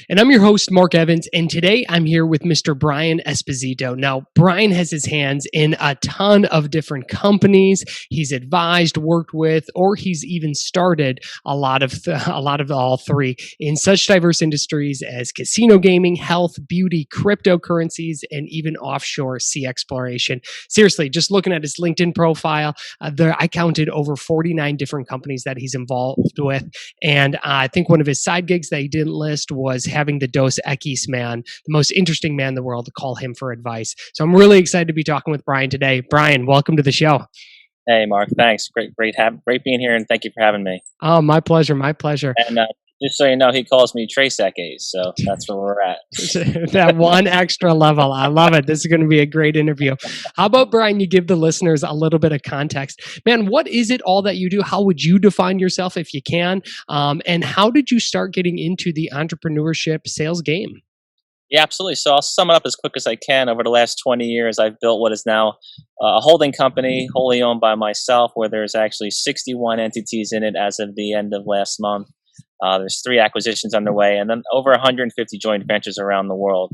And I'm your host, Mark Evans. And today I'm here with Mr. Brian Esposito. Now, Brian has his hands in a ton of different companies. He's advised, worked with, or he's even started a lot of all three in such diverse industries as casino gaming, health, beauty, cryptocurrencies, and even offshore sea exploration. Seriously, just looking at his LinkedIn profile, I counted over 49 different companies that he's involved with. And I think one of his side gigs that he didn't list was having the Dos Equis man, the most interesting man in the world, to call him for advice. So I'm really excited to be talking with Brian today. Brian, welcome to the show. Hey, Mark. Thanks. Great being here, and thank you for having me. Oh, my pleasure. My pleasure. And just so you know, he calls me Trace Equis, so that's where we're at. That one extra level. I love it. This is going to be a great interview. How about, Brian, you give the listeners a little bit of context? Man, what is it all that you do? How would you define yourself if you can? And how did you start getting into the entrepreneurship sales game? Yeah, absolutely. So I'll sum it up as quick as I can. Over the last 20 years, I've built what is now a holding company wholly owned by myself, where there's actually 61 entities in it as of the end of last month. There's 3 acquisitions underway, and then over 150 joint ventures around the world.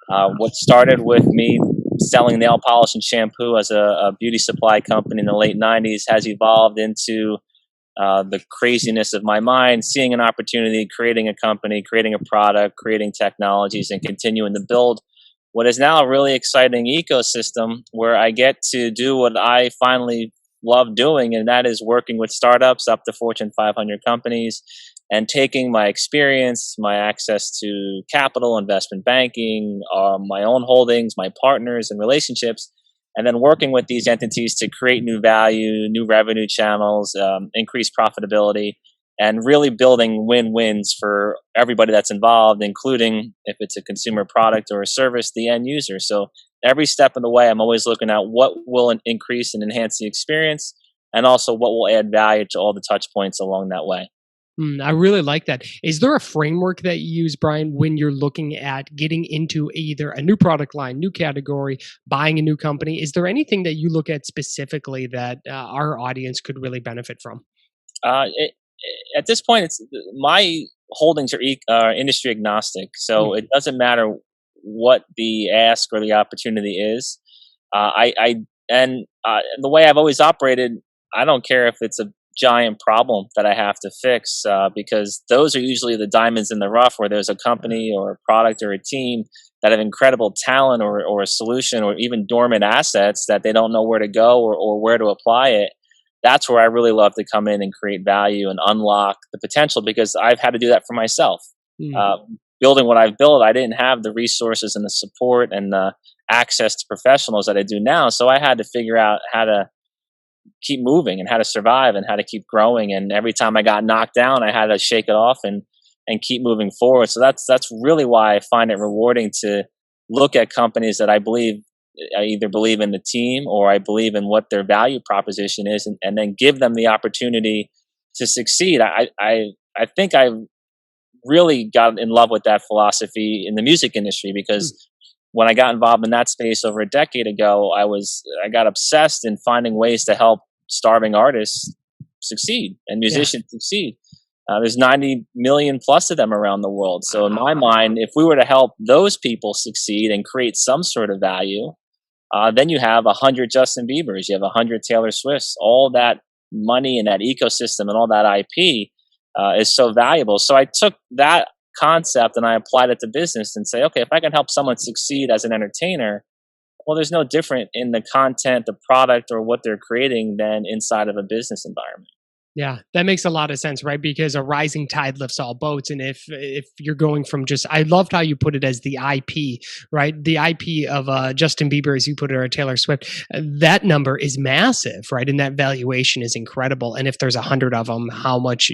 What started with me selling nail polish and shampoo as a beauty supply company in the late 90s has evolved into the craziness of my mind, seeing an opportunity, creating a company, creating a product, creating technologies, and continuing to build what is now a really exciting ecosystem where I get to do what I finally love doing, and that is working with startups up to Fortune 500 companies and taking my experience, my access to capital, investment banking, my own holdings, my partners and relationships, and then working with these entities to create new value, new revenue channels, increase profitability, and really building win-wins for everybody that's involved, including, if it's a consumer product or a service, the end user. So every step of the way, I'm always looking at what will increase and enhance the experience, and also what will add value to all the touch points along that way. I really like that. Is there a framework that you use, Brian, when you're looking at getting into either a new product line, new category, buying a new company? Is there anything that you look at specifically that our audience could really benefit from? At this point, it's my holdings are industry agnostic, so it doesn't matter what the ask or the opportunity is. The way I've always operated, I don't care if it's a giant problem that I have to fix, because those are usually the diamonds in the rough, where there's a company or a product or a team that have incredible talent or a solution or even dormant assets that they don't know where to go or where to apply it. That's where I really love to come in and create value and unlock the potential, because I've had to do that for myself. Building what I've built, I didn't have the resources and the support and the access to professionals that I do now. So I had to figure out how to keep moving and how to survive and how to keep growing. And every time I got knocked down, I had to shake it off and keep moving forward. So that's really why I find it rewarding to look at companies that I either believe in the team or I believe in what their value proposition is, and then give them the opportunity to succeed. I think I really got in love with that philosophy in the music industry, because when I got involved in that space over a decade ago, I got obsessed in finding ways to help starving artists succeed and musicians succeed. There's 90 million plus of them around the world. So in my mind, if we were to help those people succeed and create some sort of value, then you have 100 Justin Biebers, you have 100 Taylor Swifts. All that money and that ecosystem and all that IP is so valuable. So I took that concept and I applied it to business and say, okay, if I can help someone succeed as an entertainer, well, there's no different in the content, the product, or what they're creating than inside of a business environment. Yeah, that makes a lot of sense, right? Because a rising tide lifts all boats. And if you're going from I loved how you put it as the IP, right? The IP of Justin Bieber, as you put it, or Taylor Swift, that number is massive, right? And that valuation is incredible. And if there's 100 of them, how much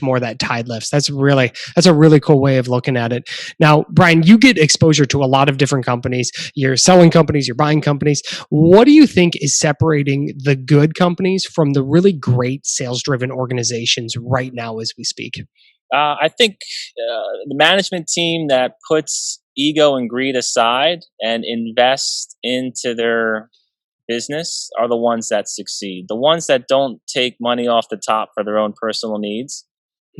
more that tide lifts? That's a really cool way of looking at it. Now, Brian, you get exposure to a lot of different companies. You're selling companies, you're buying companies. What do you think is separating the good companies from the really great sales-driven organizations right now as we speak? I think the management team that puts ego and greed aside and invest into their business are the ones that succeed. The ones that don't take money off the top for their own personal needs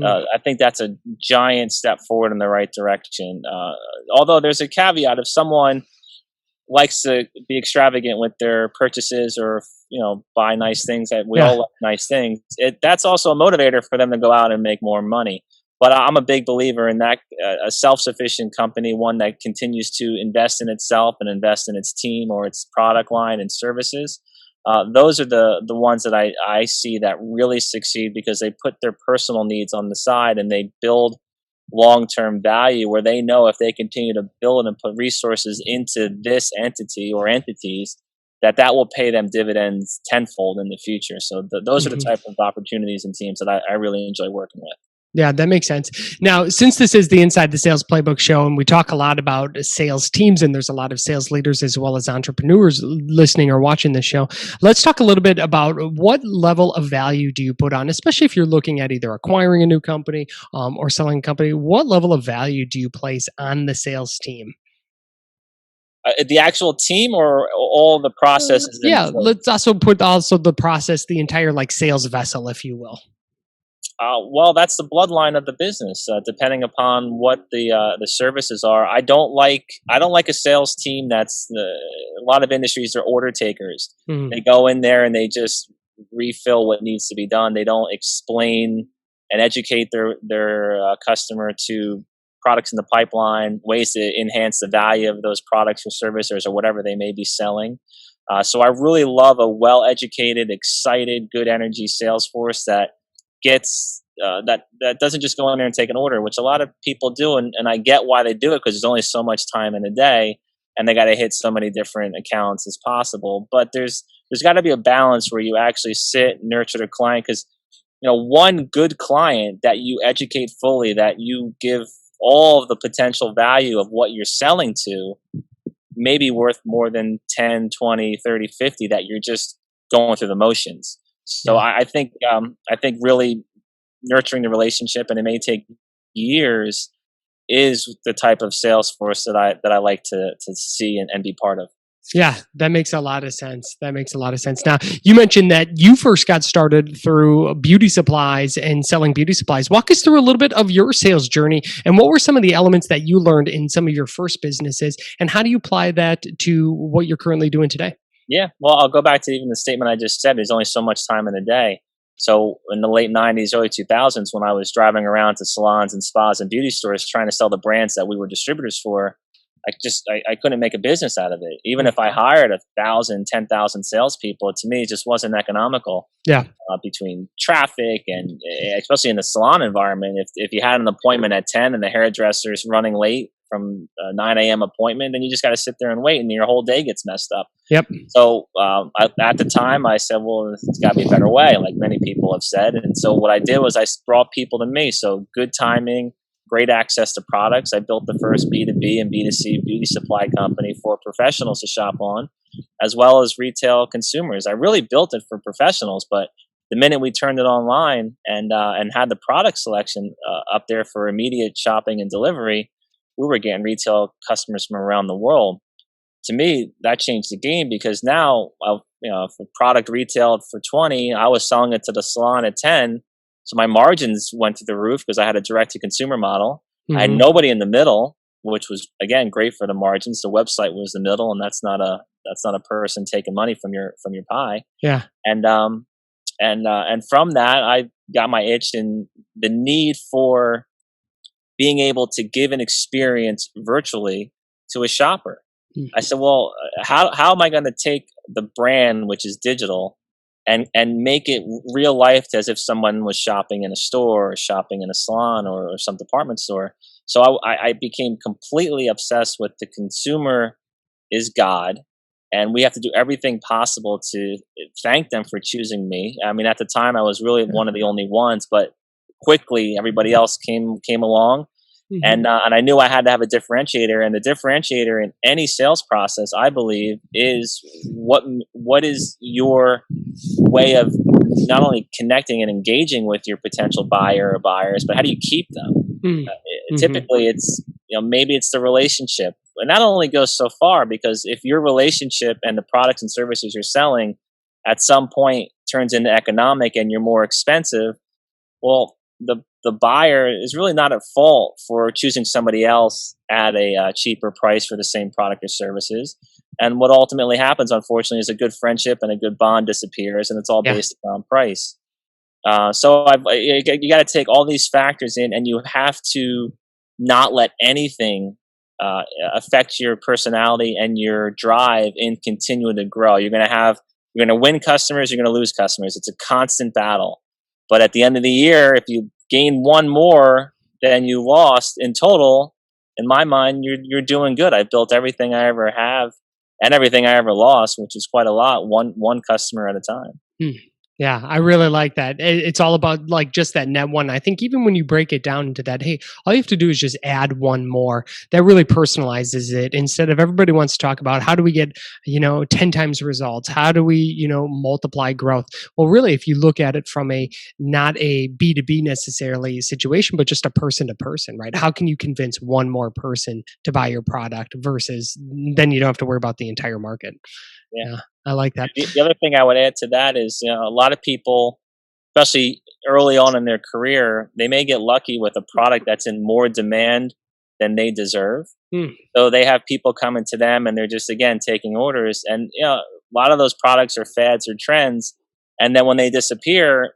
I think that's a giant step forward in the right direction. Although there's a caveat: if someone likes to be extravagant with their purchases, or buy nice things, that we Yeah. all like nice things, that's also a motivator for them to go out and make more money. But I'm a big believer in that, a self-sufficient company, one that continues to invest in itself and invest in its team or its product line and services. Those are the ones that I see that really succeed, because they put their personal needs on the side and they build long-term value, where they know if they continue to build and put resources into this entity or entities, that will pay them dividends tenfold in the future. So those are the Mhm. type of opportunities and teams that I really enjoy working with. Yeah, that makes sense. Now, since this is the Inside the Sales Playbook show, and we talk a lot about sales teams, and there's a lot of sales leaders as well as entrepreneurs listening or watching this show, let's talk a little bit about what level of value do you put on, especially if you're looking at either acquiring a new company or selling a company. What level of value do you place on the sales team? The actual team, or all the processes in Yeah, place? let's also put also the process, the entire like sales vessel, if you will. Well, that's the bloodline of the business. Depending upon what the services are, I don't like a sales team that's a lot of industries are order takers. Mhm. They go in there and they just refill what needs to be done. They don't explain and educate their customer to products in the pipeline, ways to enhance the value of those products or services or whatever they may be selling. So I really love a well-educated, excited, good energy sales force that gets that doesn't just go in there and take an order, which a lot of people do, and I get why they do it, because there's only so much time in a day, and they got to hit so many different accounts as possible. But there's got to be a balance where you actually sit, nurture the client, because one good client that you educate fully, that you give all of the potential value of what you're selling to, may be worth more than 10, 20, 30, 50 that you're just going through the motions. So Yeah. I think really nurturing the relationship, and it may take years, is the type of sales force that I like to see and be part of. Yeah, that makes a lot of sense. That makes a lot of sense. Now, you mentioned that you first got started through beauty supplies and selling beauty supplies. Walk us through a little bit of your sales journey, and what were some of the elements that you learned in some of your first businesses, and how do you apply that to what you're currently doing today? Yeah, well, I'll go back to even the statement I just said. There's only so much time in the day. So in the late '90s, early 2000s, when I was driving around to salons and spas and beauty stores trying to sell the brands that we were distributors for, I couldn't make a business out of it. Even if I hired 1,000, 10,000 salespeople, to me, it just wasn't economical. Yeah. Between traffic and especially in the salon environment, if you had an appointment at 10 and the hairdresser's running late from a 9 a.m. appointment, then you just got to sit there and wait, and your whole day gets messed up. Yep. So at the time, I said, well, it's got to be a better way, like many people have said. And so what I did was I brought people to me. So good timing, great access to products. I built the first B2B and B2C beauty supply company for professionals to shop on, as well as retail consumers. I really built it for professionals, but the minute we turned it online and had the product selection up there for immediate shopping and delivery, we were getting retail customers from around the world. To me, that changed the game, because now, if a product retailed for 20, I was selling it to the salon at 10. So my margins went to the roof because I had a direct to consumer model. I had Hmm. nobody in the middle, which was again great for the margins. The website was the middle, and that's not a person taking money from your pie. Yeah. And from that, I got my itch and the need for being able to give an experience virtually to a shopper. Mm. I said, well, how am I going to take the brand, which is digital, and make it real life, as if someone was shopping in a store or shopping in a salon or some department store? So I became completely obsessed with the consumer is God, and we have to do everything possible to thank them for choosing me. I mean, at the time, I was really one of the only ones, but quickly everybody else came along, Hmm. and I knew I had to have a differentiator. And the differentiator in any sales process, I believe, is what is your way of not only connecting and engaging with your potential buyer or buyers, but how do you keep them? Hmm. Typically, it's maybe it's the relationship, and that only goes so far, because if your relationship and the products and services you're selling at some point turns into economic and you're more expensive, well, the buyer is really not at fault for choosing somebody else at a cheaper price for the same product or services. And what ultimately happens, unfortunately, is a good friendship and a good bond disappears, and it's all Yeah. based on price. You got to take all these factors in, and you have to not let anything uh, affect your personality and your drive in continuing to grow. You're going to win customers, you're going to lose customers. It's a constant battle. But at the end of the year, if you gain one more than you lost in total, in my mind, you're doing good. I've built everything I ever have and everything I ever lost, which is quite a lot, one customer at a time. Hmm. Yeah, I really like that. It's all about like just that net one. I think even when you break it down into that, hey, all you have to do is just add one more. That really personalizes it. Instead of everybody wants to talk about how do we get, 10 times results? How do we, multiply growth? Well, really, if you look at it from a not a B2B necessarily situation, but just a person to person, right? How can you convince one more person to buy your product versus then you don't have to worry about the entire market? Yeah. Yeah, I like that. The other thing I would add to that is, a lot of people, especially early on in their career, they may get lucky with a product that's in more demand than they deserve. Hmm. So they have people coming to them, and they're just again taking orders. And a lot of those products are fads or trends. And then when they disappear,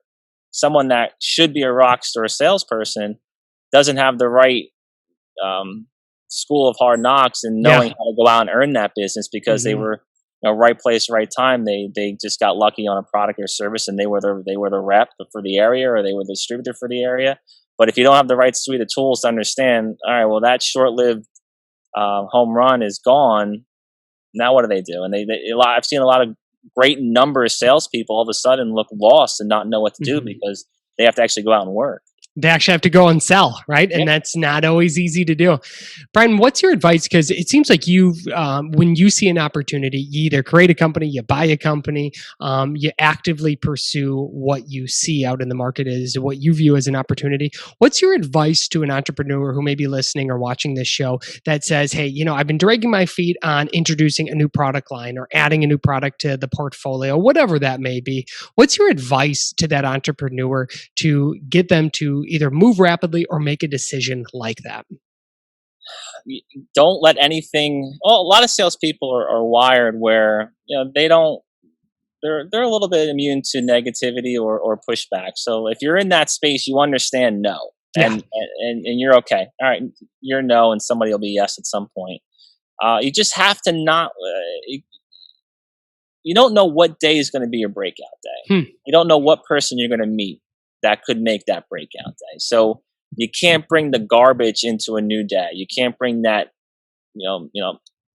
someone that should be a rock star salesperson doesn't have the right school of hard knocks and Yeah. knowing how to go out and earn that business because they Mhm. were right place, right time. They just got lucky on a product or service, and they were the rep for the area, or they were the distributor for the area. But if you don't have the right suite of tools to understand, all right, well, that short-lived home run is gone. Now what do they do? And I've seen a lot of great number of salespeople all of a sudden look lost and not know what to do Mhm. because they have to actually go out and work. They actually have to go and sell, right? Yeah. And that's not always easy to do. Brian, what's your advice? Because it seems like when you see an opportunity, you either create a company, you buy a company, you actively pursue what you see out in the market as what you view as an opportunity. What's your advice to an entrepreneur who may be listening or watching this show that says, hey, I've been dragging my feet on introducing a new product line or adding a new product to the portfolio, whatever that may be. What's your advice to that entrepreneur to get them to either move rapidly or make a decision like that? You don't let anything. Well, a lot of salespeople are wired where they don't. They're a little bit immune to negativity or pushback. So if you're in that space, you understand no, Yeah. and you're okay. All right, you're no, and somebody will be yes at some point. You just have to not. You don't know what day is going to be your breakout day. Hmm. You don't know what person you're going to meet that could make that breakout day. So you can't bring the garbage into a new day. You can't bring that,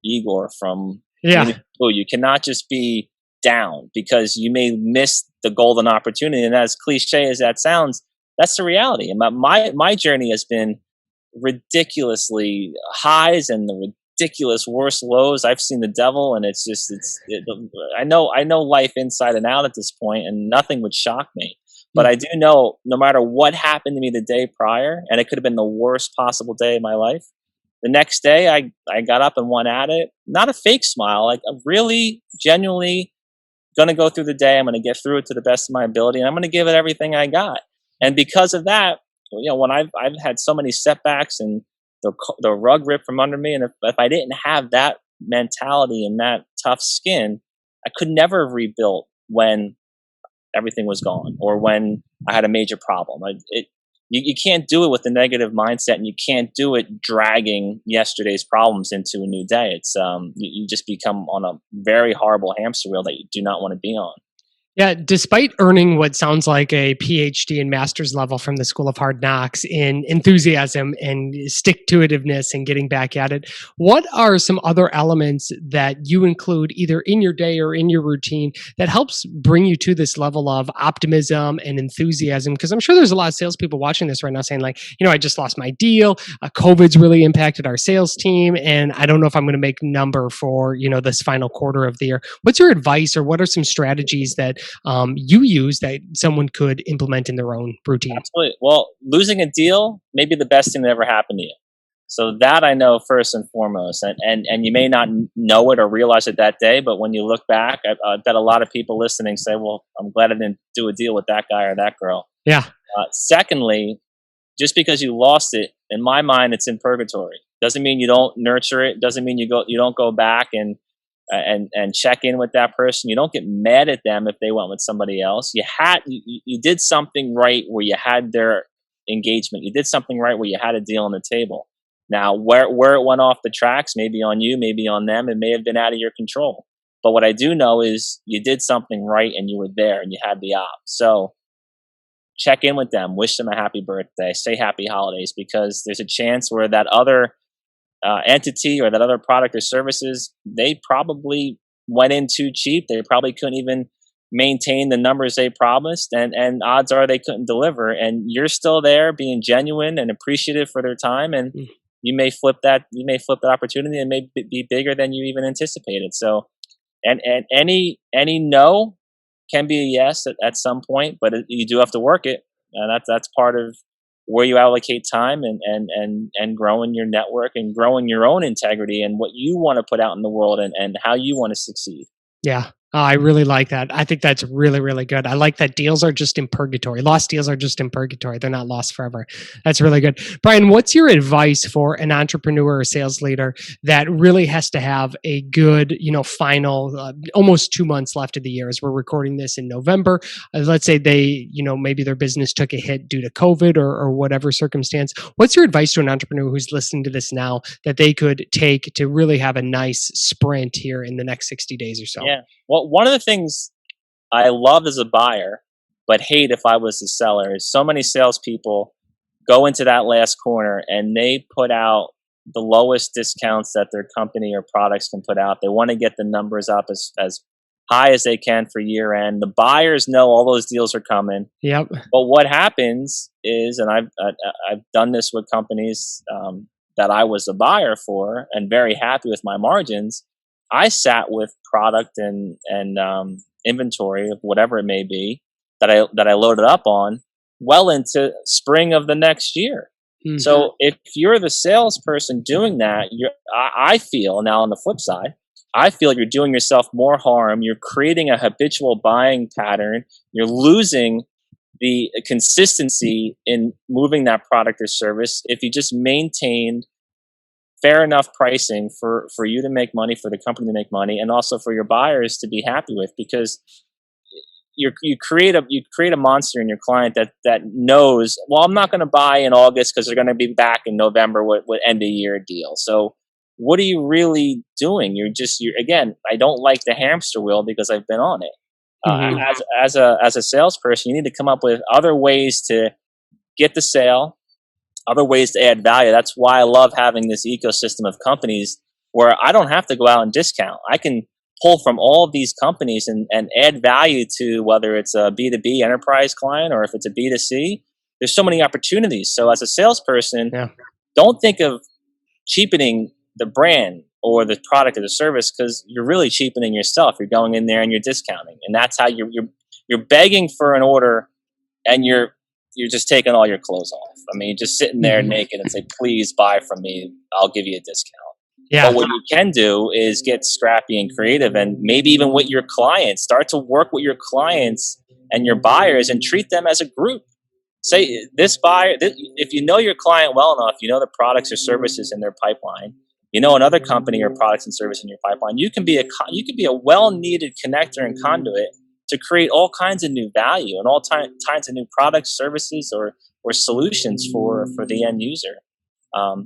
Igor from Yeah. Winnie the Pooh. You cannot just be down because you may miss the golden opportunity. And as cliche as that sounds, that's the reality. And my journey has been ridiculously highs and the ridiculous worst lows. I've seen the devil, and I know life inside and out at this point, and nothing would shock me. But Hmm. I do know no matter what happened to me the day prior, and it could have been the worst possible day of my life. The next day, I got up and went at it. Not a fake smile, like I'm really genuinely going to go through the day. I'm going to get through it to the best of my ability, and I'm going to give it everything I got. And because of that, when I've had so many setbacks and the rug ripped from under me, and if I didn't have that mentality and that tough skin, I could never have rebuilt when everything was gone or when I had a major problem. You can't do it with a negative mindset, and you can't do it dragging yesterday's problems into a new day. It's you just become on a very horrible hamster wheel that you do not want to be on. Yeah, despite earning what sounds like a PhD and master's level from the School of Hard Knocks in enthusiasm and stick to itiveness and getting back at it, what are some other elements that you include either in your day or in your routine that helps bring you to this level of optimism and enthusiasm? Because I'm sure there's a lot of salespeople watching this right now saying, like, I just lost my deal. COVID's really impacted our sales team, and I don't know if I'm going to make number for this final quarter of the year. What's your advice, or what are some strategies that you use that someone could implement in their own routine? Absolutely. Well, losing a deal may be the best thing that ever happened to you. So that I know first and foremost, and you may not know it or realize it that day, but when you look back, I bet a lot of people listening say, "Well, I'm glad I didn't do a deal with that guy or that girl." Yeah. Secondly, just because you lost it, in my mind, it's in purgatory. Doesn't mean you don't nurture it. Doesn't mean you don't go back and check in with that person. You don't get mad at them if they went with somebody else. You did something right where you had their engagement. You did something right where you had a deal on the table. Now, where it went off the tracks, maybe on you, maybe on them, it may have been out of your control. But what I do know is you did something right and you were there and you had the op. So check in with them, wish them a happy birthday, say happy holidays, because there's a chance where that other entity or that other product or services, they probably went in too cheap. They probably couldn't even maintain the numbers they promised, and odds are they couldn't deliver. And you're still there being genuine and appreciative for their time, and you may flip that opportunity and may be bigger than you even anticipated. So and any no can be a yes at some point, but you do have to work it, and that's part of where you allocate time and growing your network and growing your own integrity and what you want to put out in the world and how you want to succeed. Yeah. I really like that. I think that's really, really good. I like that deals are just in purgatory. Lost deals are just in purgatory. They're not lost forever. That's really good. Brian, what's your advice for an entrepreneur or sales leader that really has to have a good, final, almost 2 months left of the year as we're recording this in November? Let's say they, maybe their business took a hit due to COVID or whatever circumstance. What's your advice to an entrepreneur who's listening to this now that they could take to really have a nice sprint here in the next 60 days or so? Yeah. Well, one of the things I love as a buyer, but hate if I was the seller, is so many salespeople go into that last corner and they put out the lowest discounts that their company or products can put out. They want to get the numbers up as high as they can for year end. The buyers know all those deals are coming. Yep. But what happens is, and I've done this with companies that I was a buyer for and very happy with my margins. I sat with product and inventory of whatever it may be that I loaded up on well into spring of the next year. Mm-hmm. So if you're the salesperson doing that, I feel now on the flip side, I feel you're doing yourself more harm. You're creating a habitual buying pattern. You're losing the consistency in moving that product or service if you just maintained fair enough pricing for you to make money, for the company to make money, and also for your buyers to be happy with, because you create a monster in your client that knows, well, I'm not going to buy in August because they're going to be back in November with end of year deal. So what are you really doing? You're again, I don't like the hamster wheel because I've been on it. As a salesperson, you need to come up with other ways to get the sale, other ways to add value. That's why I love having this ecosystem of companies where I don't have to go out and discount. I can pull from all of these companies and add value to, whether it's a B2B enterprise client or if it's a B2C. There's so many opportunities. So as a salesperson, don't think of cheapening the brand or the product or the service, because you're really cheapening yourself. You're going in there and you're discounting, and that's how you're begging for an order, and you're just taking all your clothes off. I mean, you're just sitting there naked and say, please buy from me. I'll give you a discount. Yeah. But what you can do is get scrappy and creative, and maybe even with your clients, start to work with your clients and your buyers and treat them as a group. Say, this buyer, if you know your client well enough, you know the products or services in their pipeline, you know another company or products and service in your pipeline, you can be a well-needed connector and conduit to create all kinds of new value and all kinds of new products, services, or solutions for the end user.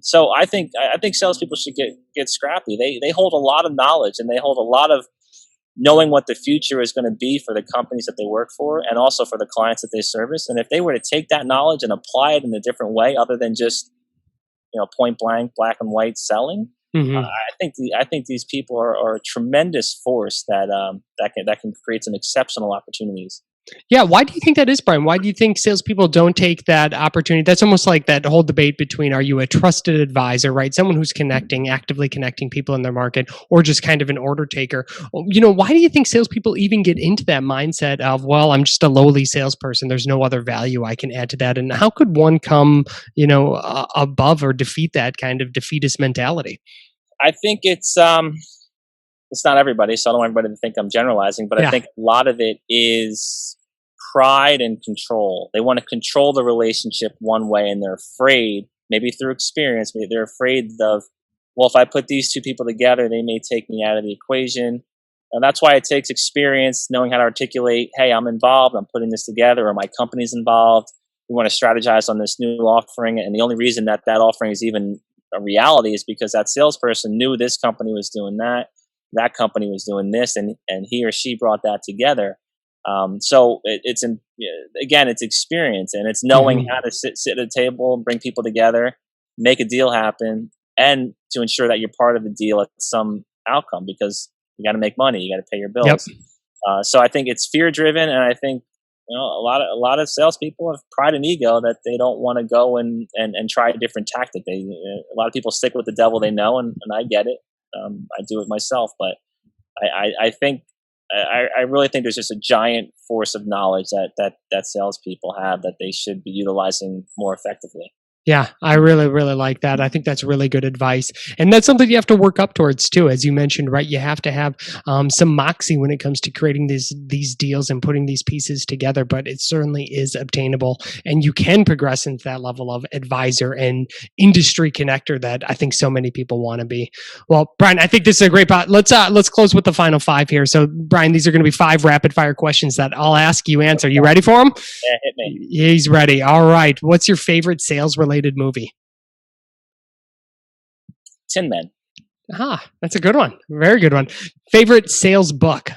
So I think salespeople should get scrappy. They hold a lot of knowledge, and they hold a lot of knowing what the future is going to be for the companies that they work for, and also for the clients that they service. And if they were to take that knowledge and apply it in a different way, other than just point blank, black and white selling, I think these people are a tremendous force that can create some exceptional opportunities. Yeah, why do you think that is, Brian? Why do you think salespeople don't take that opportunity? That's almost like that whole debate between, are you a trusted advisor, right? Someone who's actively connecting people in their market, or just kind of an order taker. Why do you think salespeople even get into that mindset of, well, I'm just a lowly salesperson. There's no other value I can add to that. And how could one come, above or defeat that kind of defeatist mentality? I think it's not everybody, so I don't want everybody to think I'm generalizing, but I think a lot of it is pride and control. They want to control the relationship one way, and they're afraid, maybe through experience, maybe they're afraid of, well, if I put these two people together, they may take me out of the equation. And that's why it takes experience, knowing how to articulate, hey, I'm involved, I'm putting this together, or my company's involved. We want to strategize on this new offering. And the only reason that that offering is even a reality is because that salesperson knew this company was doing that, that company was doing this, and he or she brought that together. So again, it's experience, and it's knowing how to sit at a table and bring people together, make a deal happen, and to ensure that you're part of the deal at some outcome, because you got to make money, you got to pay your bills. Yep. So I think it's fear driven, and I think a lot of salespeople have pride and ego that they don't want to go and try a different tactic. A lot of people stick with the devil they know, and I get it. I do it myself, but I think I really think there's just a giant force of knowledge that salespeople have that they should be utilizing more effectively. Yeah, I really, really like that. I think that's really good advice. And that's something you have to work up towards too. As you mentioned, right? You have to have some moxie when it comes to creating these deals and putting these pieces together, but it certainly is obtainable. And you can progress into that level of advisor and industry connector that I think so many people want to be. Well, Brian, I think this is a great part. Let's close with the final 5 here. So Brian, these are going to be 5 rapid fire questions that I'll ask you answer. You ready for them? Yeah, hit me. He's ready. All right. What's your favorite sales related movie? Tin Men. Ah, that's a good one. Very good one. Favorite sales book?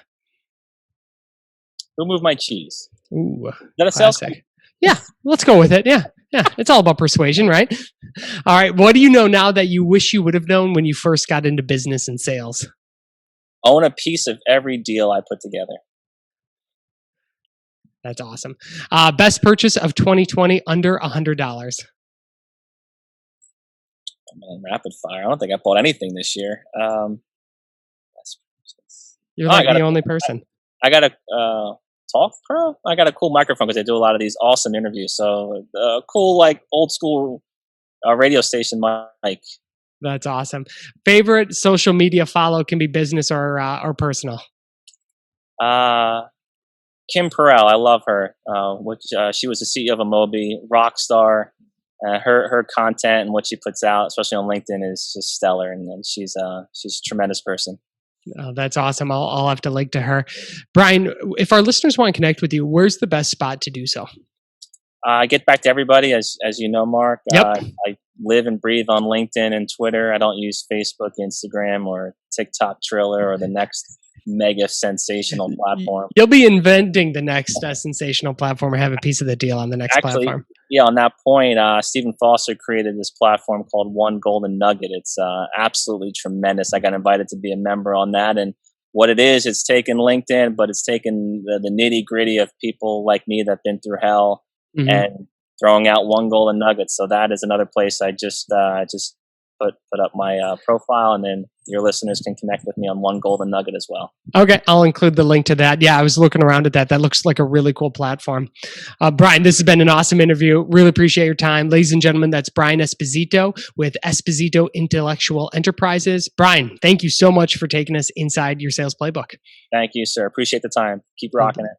Who Moved My Cheese? Ooh, Is that a sales book? Yeah, let's go with it. Yeah. It's all about persuasion, right? All right. What do you know now that you wish you would have known when you first got into business and sales? Own a piece of every deal I put together. That's awesome. Best purchase of 2020 under $100. Man, rapid fire. I don't think I bought anything this year. You're like the only person. I got a Talk Pro. I got a cool microphone because I do a lot of these awesome interviews. So cool, like old school radio station mic. That's awesome. Favorite social media follow, can be business or personal. Kim Perrell. I love her. She was the CEO of Amobi, rock star. Her content and what she puts out, especially on LinkedIn, is just stellar, and she's a tremendous person. Oh, that's awesome. I'll have to link to her. Brian, if our listeners want to connect with you, where's the best spot to do so? I get back to everybody, as you know, Mark. Yep. I live and breathe on LinkedIn and Twitter. I don't use Facebook, Instagram, or TikTok Triller, or the next mega sensational platform. You'll be inventing the next sensational platform, or have a piece of the deal on the next platform. Yeah, on that point, Stephen Foster created this platform called One Golden Nugget. It's absolutely tremendous. I got invited to be a member on that, and what it is, it's taken LinkedIn, but it's taken the nitty gritty of people like me that've been through hell and throwing out one golden nugget. So that is another place I just put up my profile, and then your listeners can connect with me on One Golden Nugget as well. Okay, I'll include the link to that. Yeah, I was looking around at that. That looks like a really cool platform. Brian, this has been an awesome interview. Really appreciate your time. Ladies and gentlemen, that's Brian Esposito with Esposito Intellectual Enterprises. Brian, thank you so much for taking us inside your sales playbook. Thank you, sir. Appreciate the time. Keep rocking it.